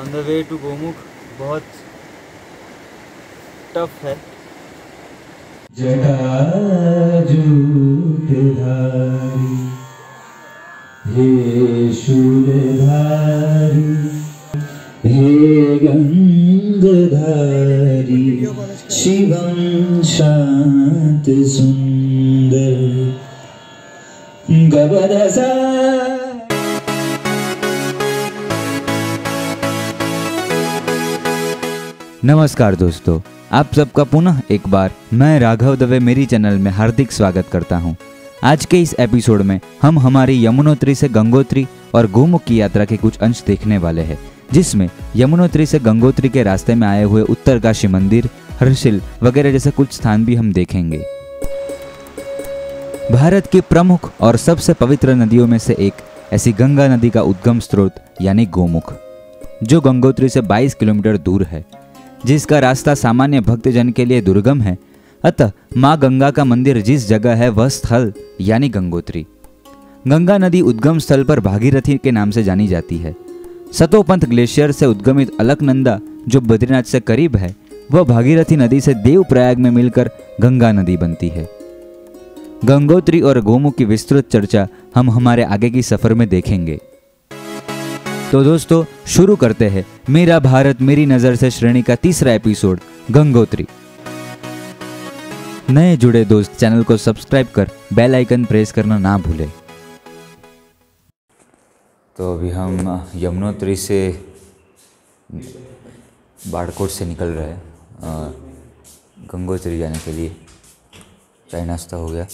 On the way to Gomukh बहुत tough है। जटाजूटधारी हे शूलधारी हे गंगधारी शिवं शांत सुंदर गबदसा। नमस्कार दोस्तों, आप सबका पुनः एक बार मैं राघव दवे मेरी चैनल में हार्दिक स्वागत करता हूं। आज के इस एपिसोड में हम हमारी यमुनोत्री से गंगोत्री और गोमुख की यात्रा के कुछ अंश देखने वाले हैं, जिसमें यमुनोत्री से गंगोत्री के रास्ते में आए हुए उत्तरकाशी मंदिर, हर्षिल वगैरह जैसे कुछ स्थान भी हम देखेंगे। भारत की प्रमुख और सबसे पवित्र नदियों में से एक ऐसी गंगा नदी का उद्गम स्रोत यानी गोमुख, जो गंगोत्री से 22 किलोमीटर दूर है, जिसका रास्ता सामान्य भक्तजन के लिए दुर्गम है। अतः माँ गंगा का मंदिर जिस जगह है वह स्थल यानी गंगोत्री। गंगा नदी उद्गम स्थल पर भागीरथी के नाम से जानी जाती है। सतोपंथ ग्लेशियर से उद्गमित अलकनंदा जो बद्रीनाथ से करीब है, वह भागीरथी नदी से देवप्रयाग में मिलकर गंगा नदी बनती है। गंगोत्री और गोमुख की विस्तृत चर्चा हम हमारे आगे की सफर में देखेंगे। तो दोस्तों शुरू करते हैं मेरा भारत मेरी नज़र से श्रेणी का तीसरा एपिसोड गंगोत्री। नए जुड़े दोस्त चैनल को सब्सक्राइब कर बेल आइकन प्रेस करना ना भूलें। तो अभी हम यमुनोत्री से बाड़कोट से निकल रहे हैं गंगोत्री जाने के लिए। चाय नाश्ता हो गया।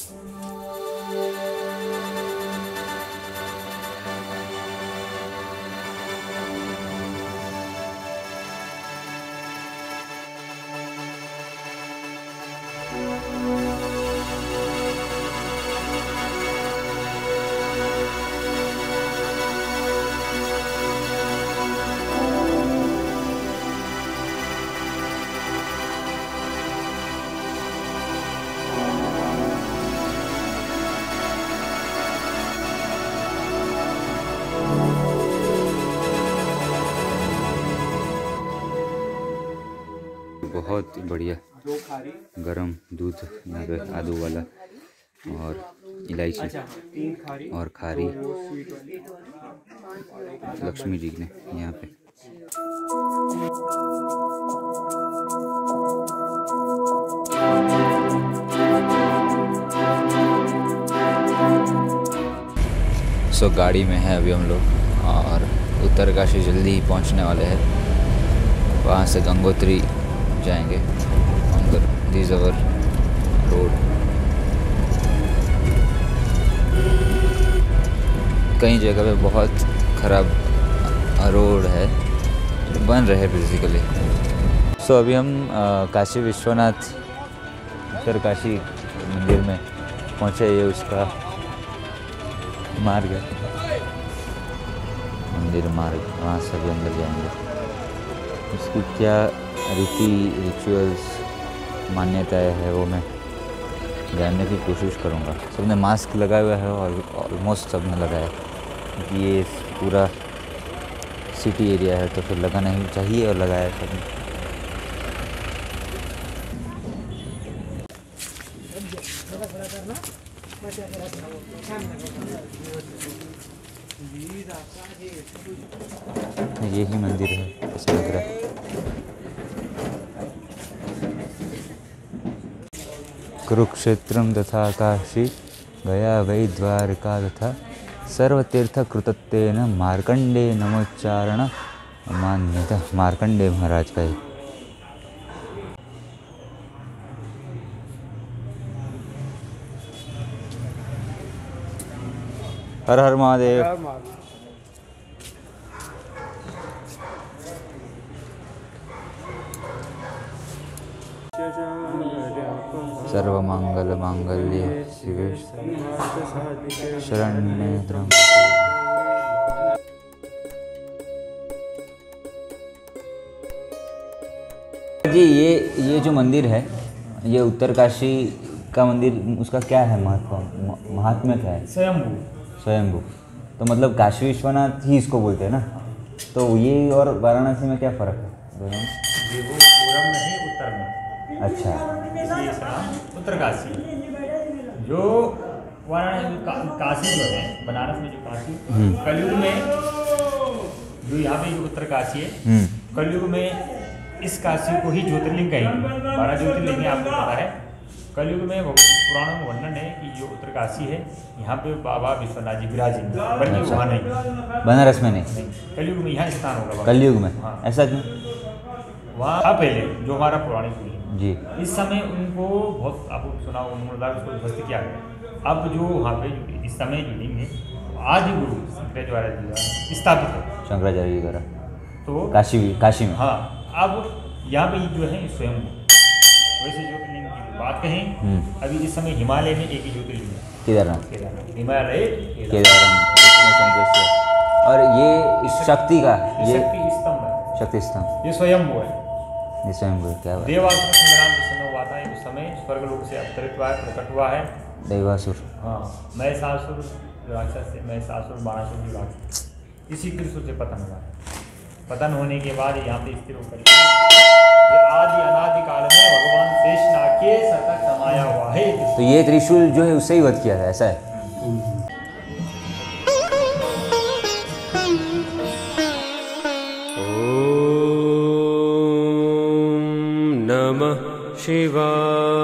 बहुत बढ़िया गरम दूध यहाँ पे आदू वाला और इलायची और खारी लक्ष्मी जी ने यहाँ पे। सो गाड़ी में है अभी हम लोग और उत्तरकाशी जल्दी ही पहुँचने वाले हैं। वहाँ से गंगोत्री जाएंगे। This our road. कई जगह पे बहुत खराब रोड है, बन रहे हैं बेसिकली। सो अभी हम काशी विश्वनाथ उत्तरकाशी मंदिर में पहुँचे। ये उसका मार्ग है, मंदिर मार्ग। वहाँ से भी अंदर जाएंगे। उसकी क्या रीति रिचुअल्स मान्यताएं है वो मैं जानने की कोशिश करूँगा। सबने मास्क लगाया हुआ है और ऑलमोस्ट सबने लगाया, क्योंकि ये पूरा सिटी एरिया है तो फिर लगाना ही चाहिए और लगाया सबने। यही मंदिर है ऐसा लग रहा है। कुरुक्षेत्रम तथा काशी गया वै द्वारका तथा सर्वतीर्थ कृतत्वेन मार्कंडे नमोच्चारण मान्यता। मार्कंडे महाराज का है। हर हर महादेव। सर्वमंगल मांगल्ये शिवे शरण्ये त्र्यंबके। जी ये जो मंदिर है, ये उत्तरकाशी का मंदिर, उसका क्या है महत्व, महात्म्य क्या है? स्वयंभू। स्वयंभू तो मतलब काशी विश्वनाथ ही इसको बोलते हैं ना? तो ये और वाराणसी में क्या फ़र्क है दोनों में? ये वो पूरब में है, उत्तर में। अच्छा। इसलिए इसका नाम उत्तरकाशी है। जो वाराणसी काशी जो है, बनारस में जो काशी, कलयुग में जो यहाँ पे जो उत्तरकाशी है, कलयुग में इस काशी को ही ज्योतिर्लिंग कहेंगे। 12 ज्योतिर्लिंग आपको पता है। कलयुग में पुराणों में वर्णन है कि जो उत्तरकाशी है, यहाँ पे बाबा विश्वनाथ जी विराजेंगे, बल्कि वहाँ नहीं, बनारस में नहीं, कलयुग में यहाँ स्थान होगा। कलयुग में? हाँ। ऐसा क्यों? वहाँ था पहले जो हमारा पौराणिक युग है। जी। इस समय उनको बहुत, आपको सुना उन्होंने उसको ध्वस्त किया गया। अब जो वहाँ पे इस समय जो लिंग है, आदि गुरु शंकराचार्य जी द्वारा स्थापित है। शंकराचार्य जी द्वारा तो काशी में। हाँ, अब यहाँ पे जो है स्वयं वैसे ज्योतिर्लिंग की बात कहें, अभी इस समय हिमालय में एक ही ज्योतिर्लिंग है, केदारनाथ। हिमालय केदारनाथ। और ये इस शक्ति का, ये शक्ति स्तंभ है, शक्ति स्तंभ, ये स्वयं वो है। ये स्वयं क्या हुआ? देवासुर संग्राम जिस समय हुआ था, उस समय स्वर्गलोक से अवतरित हुआ है, प्रकट हुआ है। देवासुर, हाँ, महिषासुर राक्षस से, महिषासुर बाणासुर की राक्षस, इसी त्रिशूल से पतन हुआ है। पतन होने के बाद यहाँ पे स्थिर होकर ये आदि अनादि काल में भगवान शेषनाग के सर तक समाया हुआ है। तो ये त्रिशूल जो है उससे ही वध किया है, ऐसा है? ओम नमः शिवाय।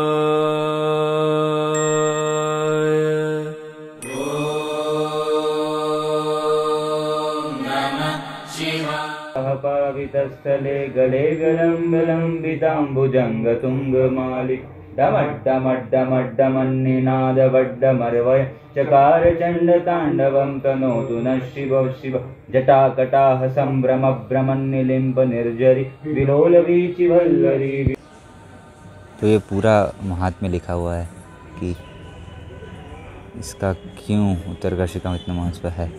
पावितस्थले गले गलम्बिताम्बुजङ्गतुङ्गमालि डमड्डमड्डमड्डमन्निनादवड्डमर्वय चकार चण्डताण्डवं तनोतु नः शिव शिव। जटाकटाह सम्भ्रमभ्रमन्निलिम्ब निर्जरि विलोलवीचिवल्लरी। तो ये पूरा महात्म्य लिखा हुआ है कि इसका क्यों उत्तरकाशी का इतना महत्व है।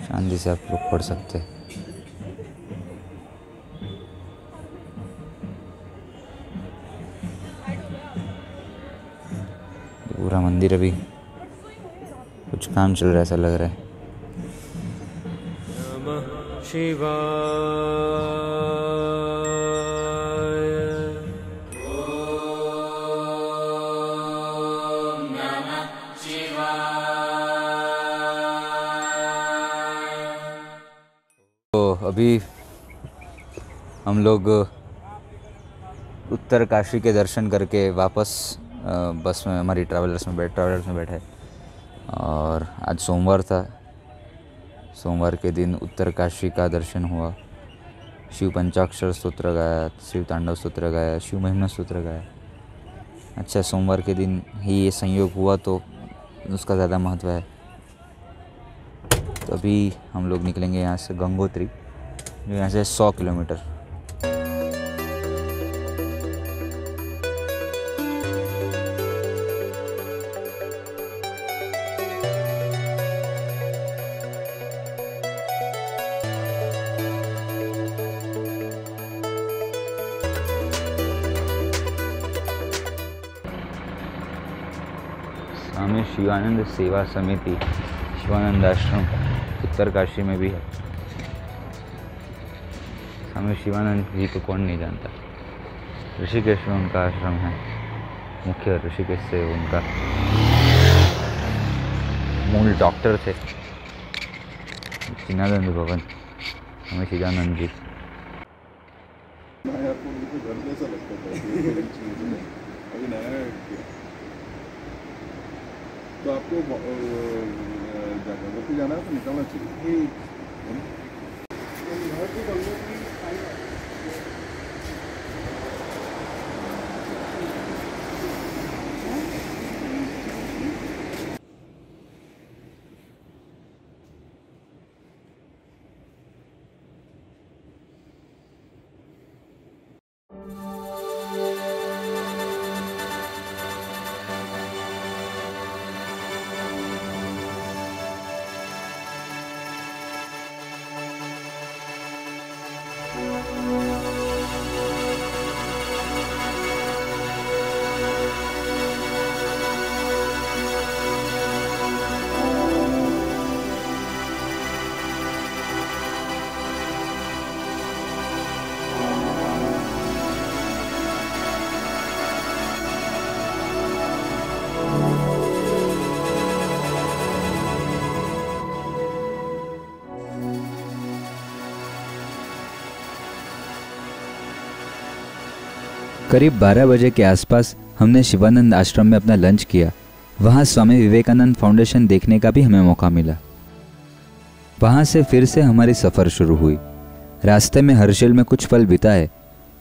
शांति से आप लोग पढ़ सकते हैं। पूरा मंदिर अभी कुछ काम चल रहा है, ऐसा लग रहा है। नमः शिवाय। ओम नमः शिवाय। तो अभी हम लोग उत्तरकाशी के दर्शन करके वापस बस में, हमारी ट्रैवलर्स में बैठे। और आज सोमवार था, सोमवार के दिन उत्तरकाशी का दर्शन हुआ। शिव पंचाक्षर स्तोत्र गाया, शिव तांडव स्तोत्र गाया, शिव महिमा स्तोत्र गाया। अच्छा, सोमवार के दिन ही ये संयोग हुआ तो उसका ज़्यादा महत्व है। तो अभी हम लोग निकलेंगे यहाँ से गंगोत्री, जो यहाँ से 100 किलोमीटर। स्वामी शिवानंद सेवा समिति शिवानंद आश्रम उत्तरकाशी में भी है। स्वामी शिवानंद जी को कौन नहीं जानता। ऋषिकेश में उनका आश्रम है, मुख्य ऋषिकेश से उनका मूल डॉक्टर थे। चिन्नानंद भवन, स्वामी शिवानंद जी। तो आपको जगह जाना है तो निकलना चाहिए। करीब 12 बजे के आसपास हमने शिवानंद आश्रम में अपना लंच किया। वहाँ स्वामी विवेकानंद फाउंडेशन देखने का भी हमें मौका मिला। वहाँ से फिर से हमारी सफ़र शुरू हुई। रास्ते में हर्षिल में कुछ पल बिताए।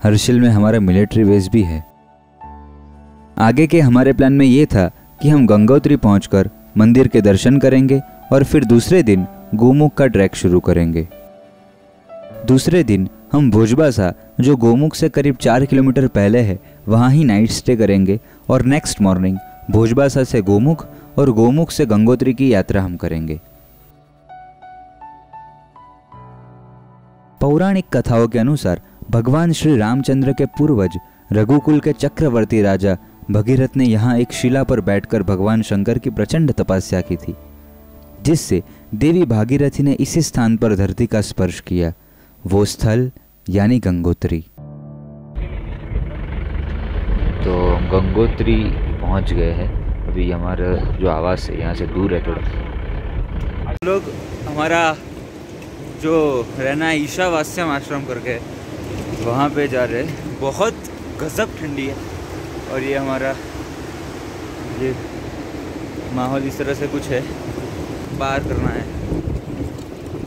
हर्षिल में हमारा मिलिट्री बेस भी है। आगे के हमारे प्लान में ये था कि हम गंगोत्री पहुंचकर मंदिर के दर्शन करेंगे और फिर दूसरे दिन गोमुख का ट्रैक शुरू करेंगे। दूसरे दिन हम भोजबासा, जो गोमुख से करीब 4 किलोमीटर पहले है, वहाँ ही नाइट स्टे करेंगे और नेक्स्ट मॉर्निंग भोजबासा से गोमुख और गोमुख से गंगोत्री की यात्रा हम करेंगे। पौराणिक कथाओं के अनुसार भगवान श्री रामचंद्र के पूर्वज रघुकुल के चक्रवर्ती राजा भगीरथ ने यहाँ एक शिला पर बैठकर भगवान शंकर की प्रचंड तपस्या की थी, जिससे देवी भागीरथी ने इसी स्थान पर धरती का स्पर्श किया। वो स्थल यानी गंगोत्री। तो गंगोत्री पहुंच गए हैं। अभी हमारा जो आवास है यहाँ से दूर है थोड़ा। लोग हमारा जो रहना है ईशावास्यम आश्रम करके, वहाँ पे जा रहे हैं। बहुत गजब ठंडी है और ये हमारा ये माहौल इस तरह से कुछ है, पार करना है।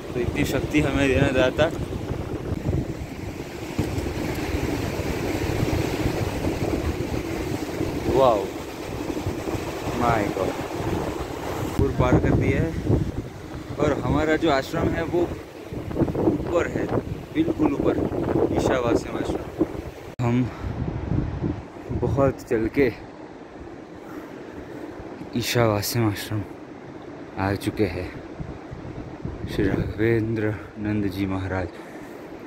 तो इतनी शक्ति हमें देना दाता। वाओ माय गॉड, पूर पार कर दिया है और हमारा जो आश्रम है वो ऊपर है, बिल्कुल ऊपर, ईशावास्यम आश्रम। हम बहुत चल के ईशावास्यम आश्रम आ चुके हैं। श्री राघवेंद्र नंद जी महाराज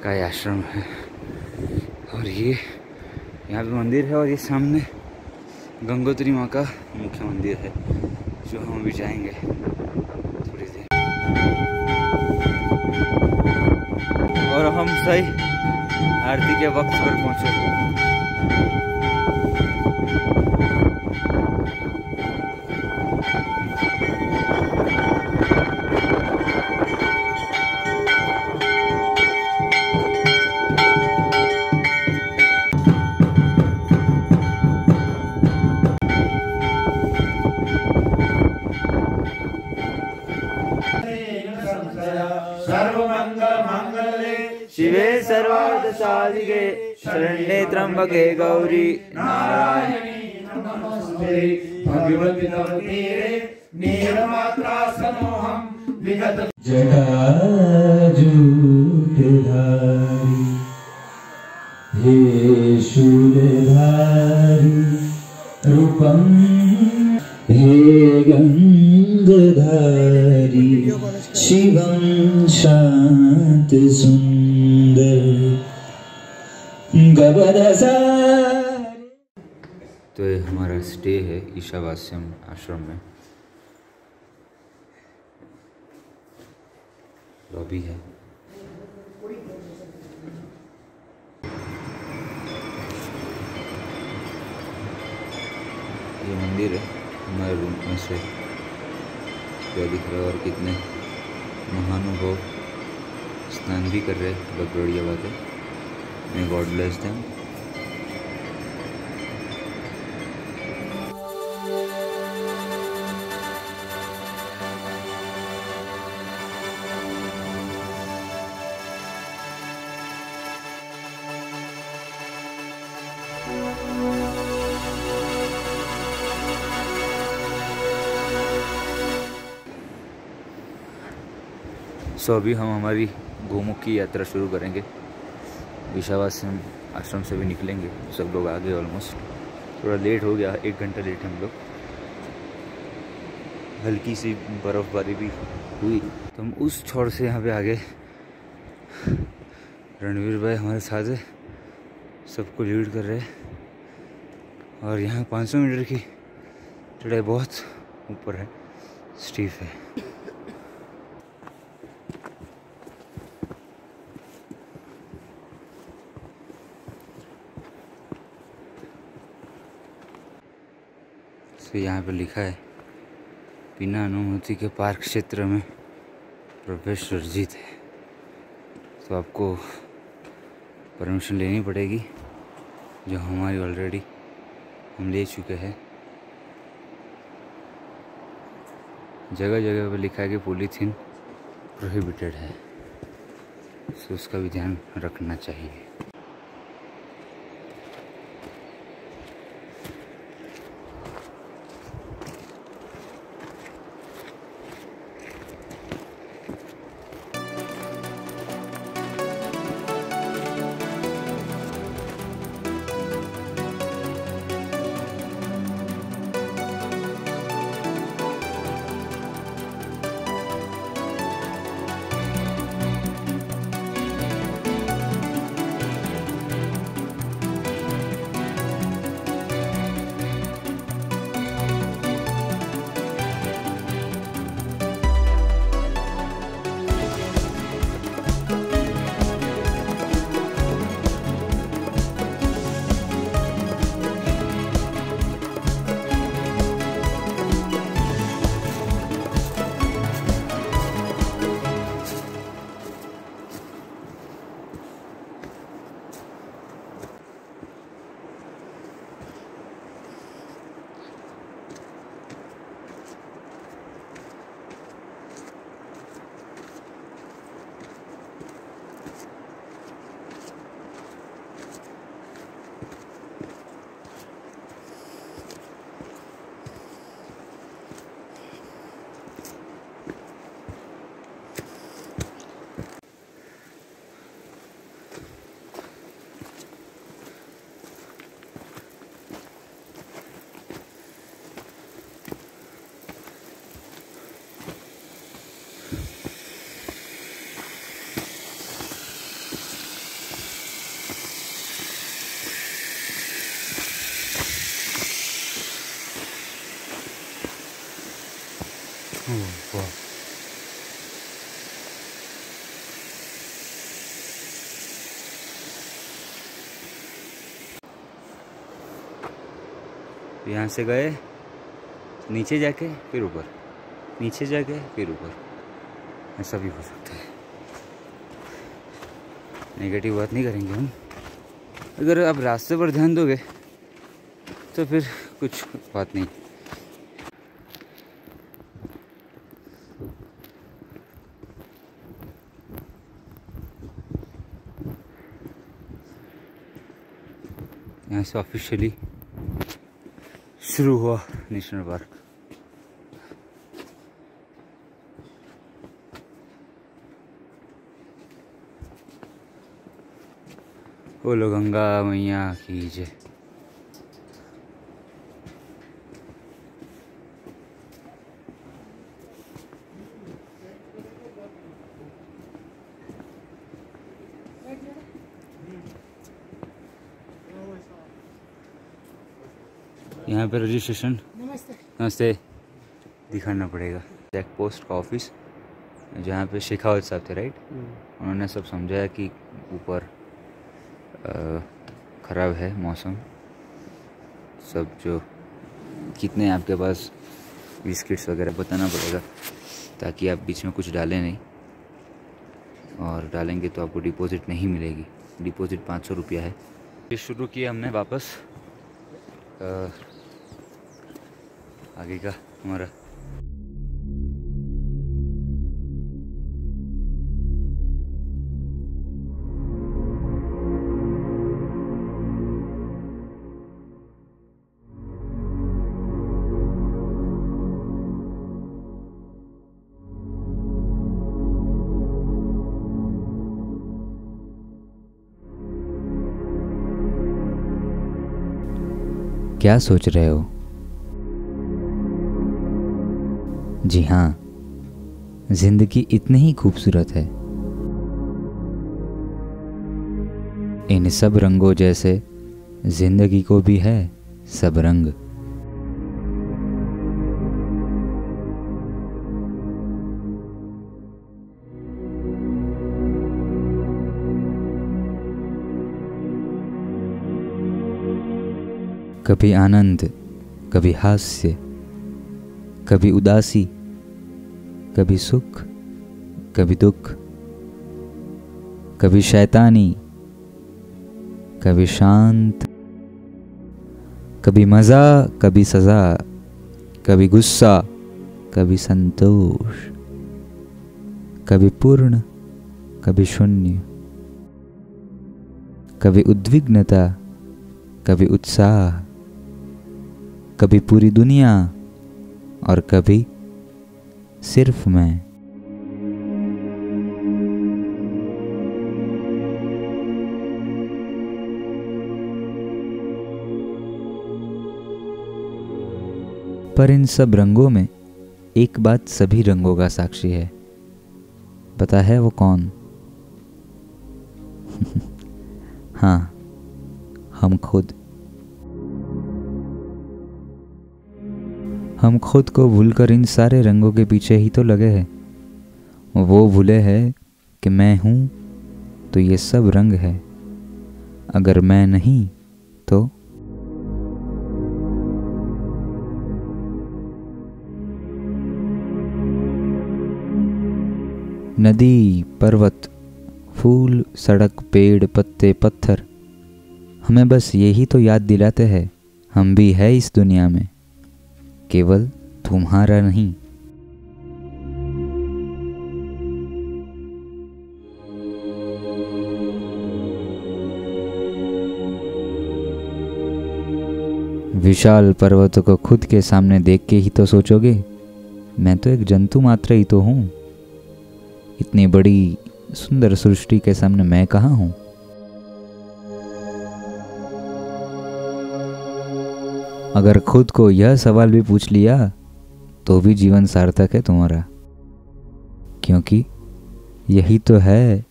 का ये आश्रम है और ये यहाँ पे मंदिर है और ये सामने गंगोत्री माँ का मुख्य मंदिर है, जो हम अभी जाएंगे थोड़ी देर। और हम सही आरती के वक्त पर पहुँचे। शिवे सर्वार्थ साधिके शरण्ये त्र्यंबके गौरी नारायणी नमोस्तुते भगवती नवतीरे नीलमात्रा समोहम विगत जटाजूटधारी हे शूलधारी रूपम हे गंगधारी शिवं शांत सुंदर गबरसारी। तो ये हमारा स्टे है ईशावास्यम आश्रम में। लॉबी है। ये मंदिर है हमारे रूम में से क्या दिख रहा है और कितने महानुभव स्नान भी कर रहे हैं। बहुत बढ़िया बात है। मैं गॉड ब्लेस देम। सो अभी हम हमारी गोमुख की यात्रा शुरू करेंगे। ईशावास्यम आश्रम से भी निकलेंगे। सब लोग आ गए ऑलमोस्ट। थोड़ा लेट हो गया, 1 घंटा लेट हम लोग। हल्की सी बर्फ़बारी भी हुई तो हम उस छोर से यहाँ पे आ गए। रणवीर भाई हमारे साथ है, सबको लीड कर रहे हैं। और यहाँ 500 मीटर की चढ़ाई बहुत ऊपर है, स्टीफ है। तो यहाँ पे लिखा है बिना अनुमति के पार्क क्षेत्र में प्रवेश वर्जित है। तो आपको परमिशन लेनी पड़ेगी जो हमारी ऑलरेडी हम ले चुके हैं। जगह जगह पर लिखा है कि पॉलीथीन प्रोहिबिटेड है, तो उसका भी ध्यान रखना चाहिए। यहाँ से गए नीचे जाके फिर ऊपर, नीचे जाके फिर ऊपर, ऐसा भी हो सकता है। नेगेटिव बात नहीं करेंगे हम। अगर आप रास्ते पर ध्यान दोगे तो फिर कुछ बात नहीं। यहाँ से ऑफिशियली शुरू हुआ नेशनल पार्क। बोलो गंगा मैया की जय। यहाँ पे रजिस्ट्रेशन नमस्ते दिखाना पड़ेगा। चेक पोस्ट का ऑफिस, जहाँ पे शेखावत साहब थे राइट, उन्होंने सब समझाया कि ऊपर ख़राब है मौसम, सब जो कितने आपके पास बिस्किट्स वगैरह बताना पड़ेगा ताकि आप बीच में कुछ डालें नहीं, और डालेंगे तो आपको डिपॉजिट नहीं मिलेगी। डिपॉजिट 500 रुपया है। ये शुरू किया हमने वापस आगे का हमारा। क्या सोच रहे हो? जी हाँ, जिंदगी इतनी ही खूबसूरत है। इन सब रंगों जैसे जिंदगी को भी है सब रंग। कभी आनंद, कभी हास्य, कभी उदासी, कभी सुख, कभी दुख, कभी शैतानी, कभी शांत, कभी मज़ा, कभी सज़ा, कभी गुस्सा, कभी संतोष, कभी पूर्ण, कभी शून्य, कभी उद्विग्नता, कभी उत्साह, कभी पूरी दुनिया और कभी सिर्फ मैं। पर इन सब रंगों में एक बात सभी रंगों का साक्षी है। पता है वो कौन? हाँ, हम खुद। हम खुद को भूलकर इन सारे रंगों के पीछे ही तो लगे हैं। वो भूले हैं कि मैं हूं तो ये सब रंग है, अगर मैं नहीं तो। नदी, पर्वत, फूल, सड़क, पेड़, पत्ते, पत्थर हमें बस यही तो याद दिलाते हैं हम भी है इस दुनिया में, केवल तुम्हारा नहीं। विशाल पर्वतों को खुद के सामने देख के ही तो सोचोगे, मैं तो एक जंतु मात्र ही तो हूँ। इतनी बड़ी सुंदर सृष्टि के सामने मैं कहाँ हूँ? अगर खुद को यह सवाल भी पूछ लिया तो भी जीवन सार्थक है तुम्हारा, क्योंकि यही तो है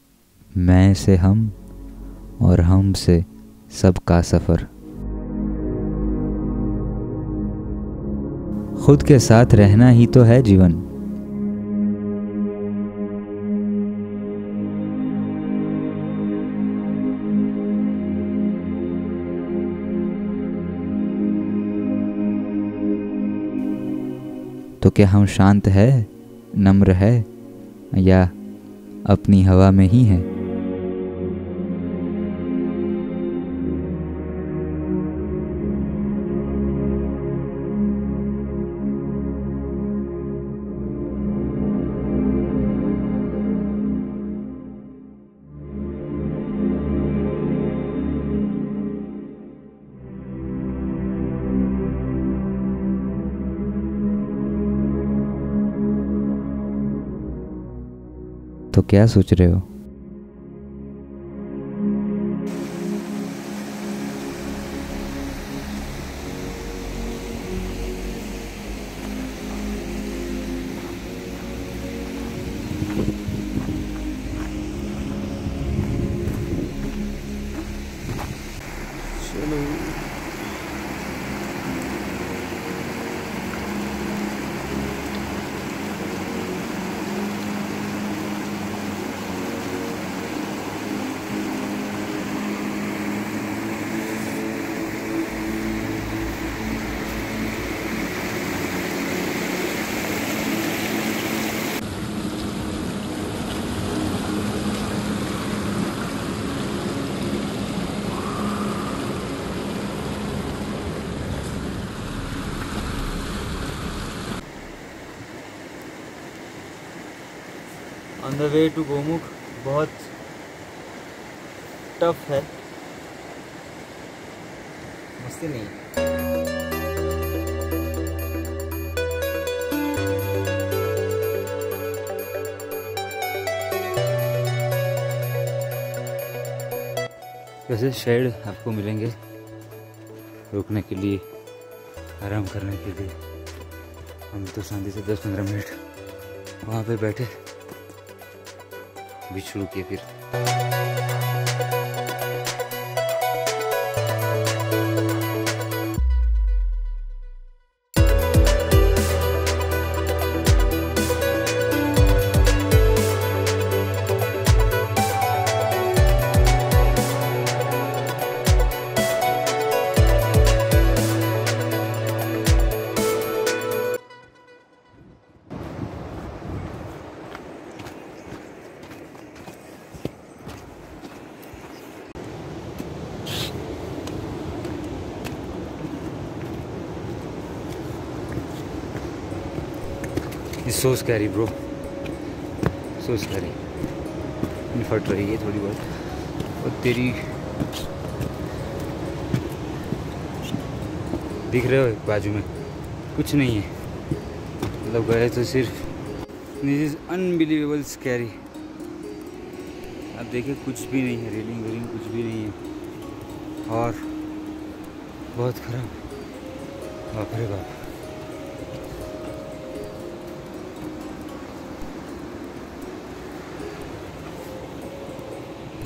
मैं से हम और हम से सबका सफर। खुद के साथ रहना ही तो है जीवन। तो क्या हम शांत है, नम्र है, या अपनी हवा में ही है? तो क्या सोच रहे हो? On the way to Gomukh बहुत टफ है, मस्ती नहीं। वैसे शेड आपको मिलेंगे रुकने के लिए, आराम करने के लिए। हम तो शांति से 10-15 मिनट वहाँ पे बैठे, भी शुरू किए फिर। सो स्कैरी ब्रो, सो स्कैरी। फट रही है थोड़ी बहुत। और तेरी दिख रहे हो बाजू में कुछ नहीं है, मतलब गए तो सिर्फ। This is unbelievable scary. अब देखिए कुछ भी नहीं है, रेलिंग वेलिंग कुछ भी नहीं है और बहुत खराब। बाप रे बाप।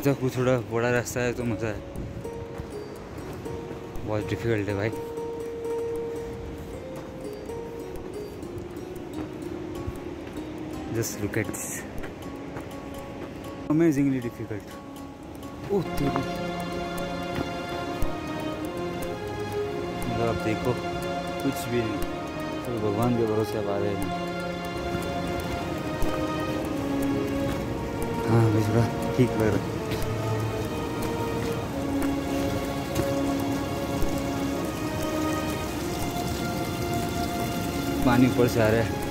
तक वो थोड़ा बड़ा रास्ता है तो मज़ा है, बहुत डिफिकल्ट है भाई। Just look at this, amazingly difficult. Oh तेरी, मतलब अब देखो कुछ भी नहीं, तो भगवान के भरोसे अब आ रहे हैं। हाँ भाई थोड़ा ठीक लग रहा है। पानी ऊपर से आ रहा है।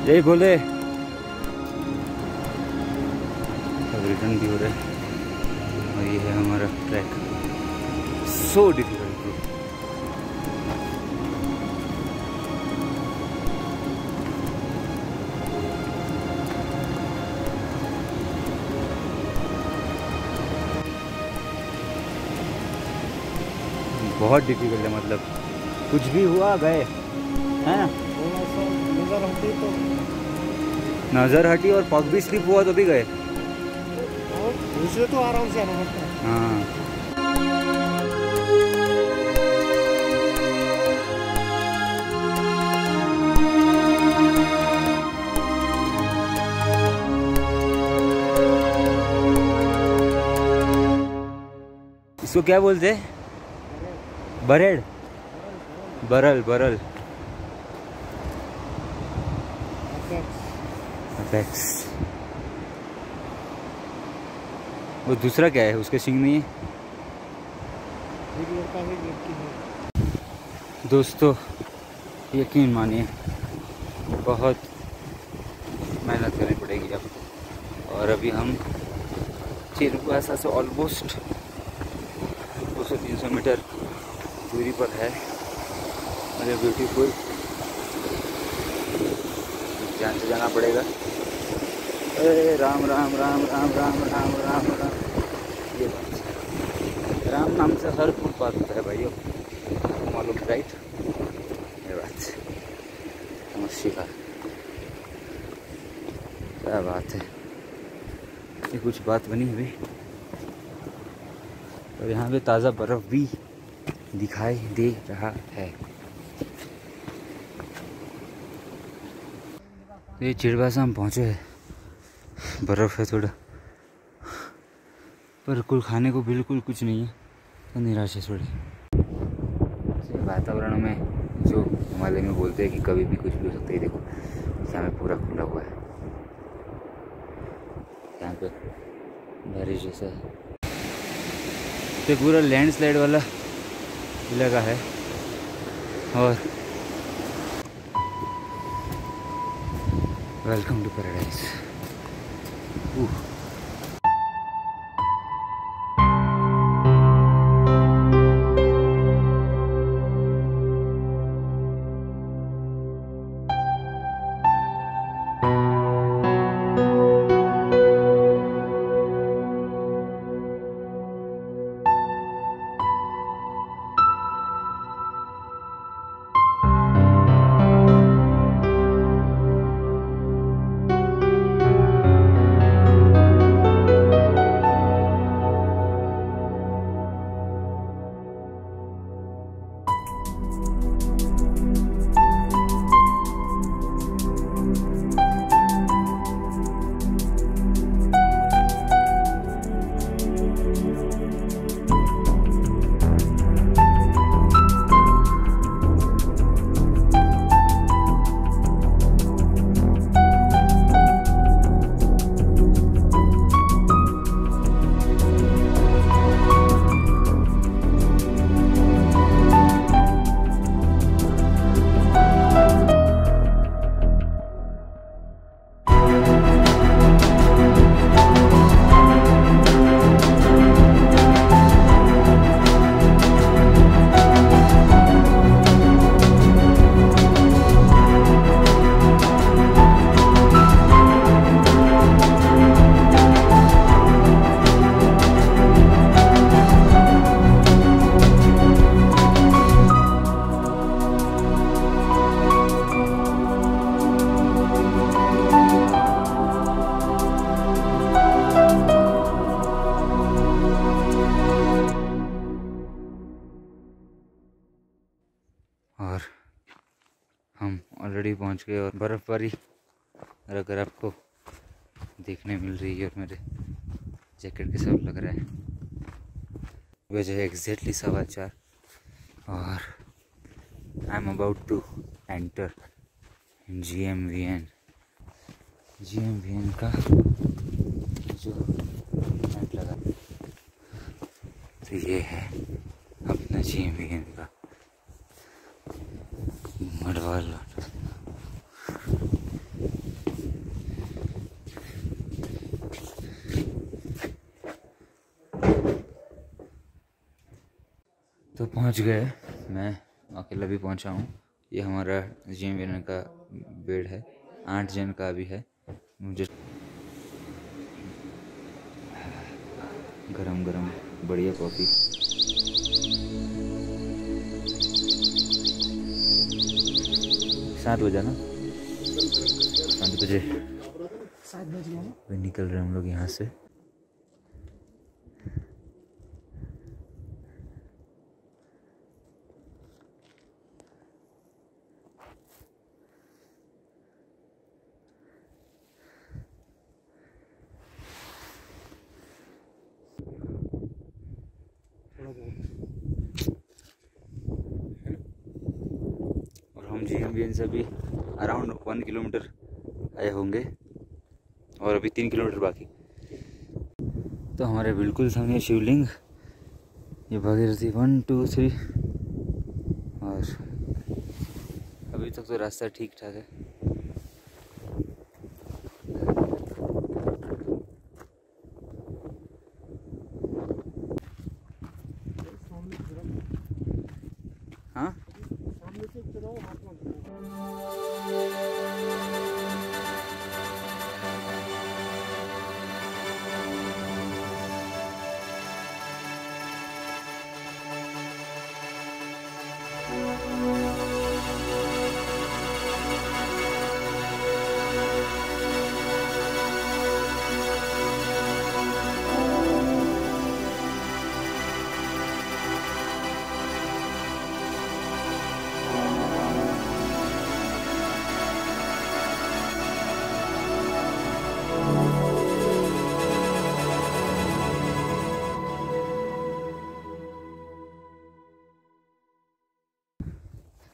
यही बोले, अब रिटर्न भी हो रहा है और ये है हमारा ट्रैक। So difficult. बहुत डिफिकल्ट है, मतलब कुछ भी हुआ गए हैं। नज़र हटी और पग भी स्लिप हुआ तो भी गए। दूसरे तो आराम से आना पड़ता है। हाँ इसको क्या बोलते हैं? बरेड़, बरल, बरल, अपेक्स। वो दूसरा क्या है? उसके सिंग नहीं है। दोस्तों यकीन मानिए बहुत मेहनत करनी पड़ेगी अब। और अभी हम चिरबासा से ऑलमोस्ट 200-300 मीटर दूरी पर है। मुझे ब्यूटीफुल जान से जाना पड़ेगा। अरे राम राम राम राम राम राम राम राम, ये बात है। राम नाम से हर फुटपाथ होता है भाइयों, मालूम राइट? ये बात नमस्कार, क्या बात है। ये कुछ बात बनी हुई और यहाँ पे ताज़ा बर्फ़ भी दिखाई दे रहा है। ये चिड़बासा हम पहुँचे हैं, बर्फ़ है थोड़ा, पर कुल खाने को बिल्कुल कुछ नहीं है, तो निराश है थोड़ी। वातावरण में जो हिमालय में बोलते हैं कि कभी भी कुछ भी हो सकता है, देखो यहाँ पे पूरा खुला हुआ है, यहाँ पे बारिश जैसा है। तो पूरा लैंडस्लाइड वाला इलाका है और वेलकम टू पैराडाइज। ऑलरेडी पहुंच गए और बर्फ़बारी अगर आपको देखने मिल रही है और मेरे जैकेट के सब लग रहा है। वजह है एग्जैक्टली 4:15 और I am about to enter GMVN का जो नेट लगा तो ये है अपना GMVN का मडवाल। तो पहुंच गए, मैं अकेला भी पहुंचा हूँ। ये हमारा GMVN का बेड है, 8 जन का भी है। मुझे गरम गरम बढ़िया कॉफ़ी। 7 बजा ना, 7 बजे 7 बज गया ना। फिर निकल रहे हम लोग यहाँ से। और हम GMVN से अभी अराउंड 1 किलोमीटर आए होंगे और अभी 3 किलोमीटर बाकी। तो हमारे बिल्कुल सामने शिवलिंग, ये भागीरथी 1 2 3। और अभी तक तो रास्ता ठीक ठाक है। हाँ सामने से चलाओ, हाथ में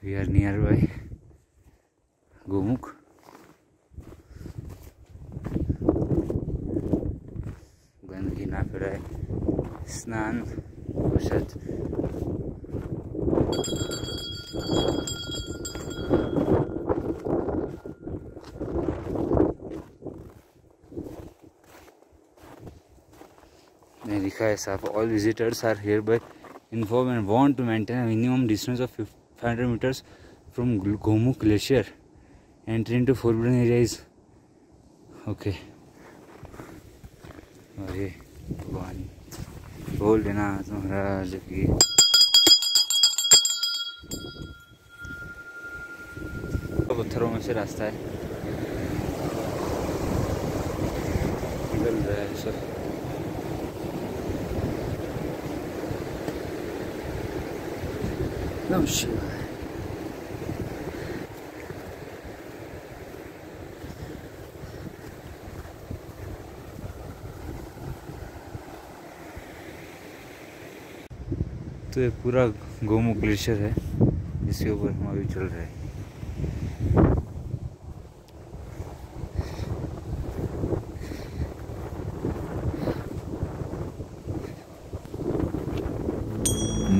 We are nearby गोमुख। गंदगी ना फैलाए, स्नान कुशल। ने लिखा है साफ, all visitors are hereby inform and want to maintain a minimum distance of 500 meters from Gomukh Glacier. Entry into forbidden area is okay. अरे भगवान बोल देना महाराज की। पत्थरों में से रास्ता है, निकल रहा है सब। नमः शिवाय। तो ये पूरा गोमुख ग्लेशियर है जिसके ऊपर हम अभी चल रहे हैं।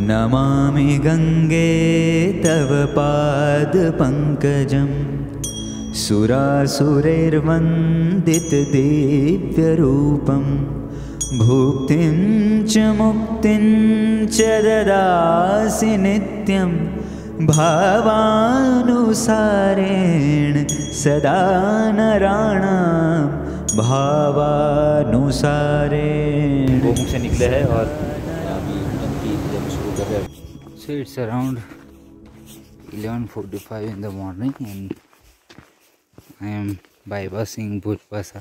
नमामि गंगे तव पादपङ्कजं सुरासुरैर्वन्दितदिव्यरूपं भुक्तिं च मुक्तिं च ददासि नित्यं भावानुसारेण सदा नराणां भावानुसारेण। गोमुख से निकले हैं और so it's around 11:45 in the morning and I am bypassing Bhojpasa।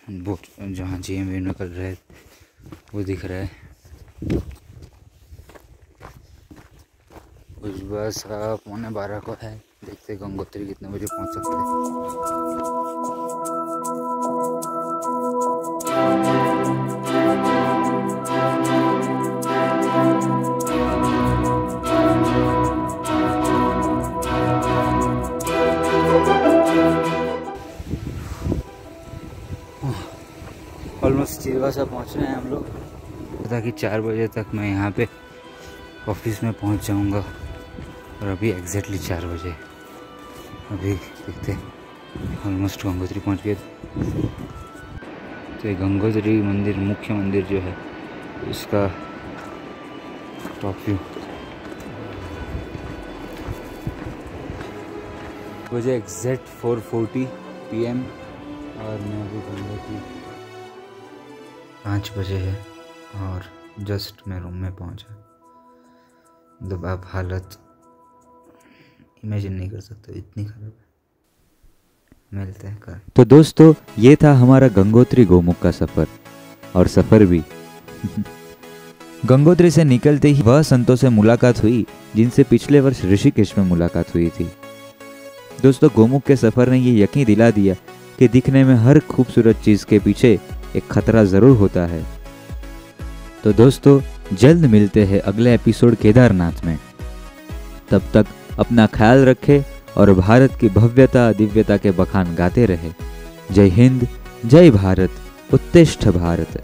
जहाँ GMVN निकल रहा है वो दिख रहा है। भोजपासा 11:15 को है, देखते गंगोत्री कितने बजे पहुंच सकते हैं। ऑलमोस्ट चिरवासा पहुँच रहे हैं हम लोग, ताकि 4 बजे तक मैं यहाँ पे ऑफिस में पहुँच जाऊँगा। और अभी एग्जैक्टली 4 बजे, अभी देखते हैं ऑलमोस्ट गंगोत्री पहुँच गए। तो ये गंगोत्री मंदिर, मुख्य मंदिर जो है, इसका टॉप व्यू। बजे एग्जैक्ट 4:40 PM और मैं अभी गंगोत्री 5 बजे है और जस्ट मैं रूम में पहुंचा। मतलब आप हालत इमेजिन नहीं कर सकते, इतनी खराब है। मिलते हैं कल। तो दोस्तों, ये था हमारा गंगोत्री गोमुख का सफर, और सफर भी गंगोत्री से निकलते ही वह संतों से मुलाकात हुई जिनसे पिछले वर्ष ऋषिकेश में मुलाकात हुई थी। दोस्तों, गोमुख के सफर ने ये यकीन दिला दिया कि दिखने में हर खूबसूरत चीज के पीछे एक खतरा जरूर होता है। तो दोस्तों, जल्द मिलते हैं अगले एपिसोड केदारनाथ में। तब तक अपना ख्याल रखें और भारत की भव्यता दिव्यता के बखान गाते रहे। जय हिंद, जय भारत, उत्तिष्ठ भारत।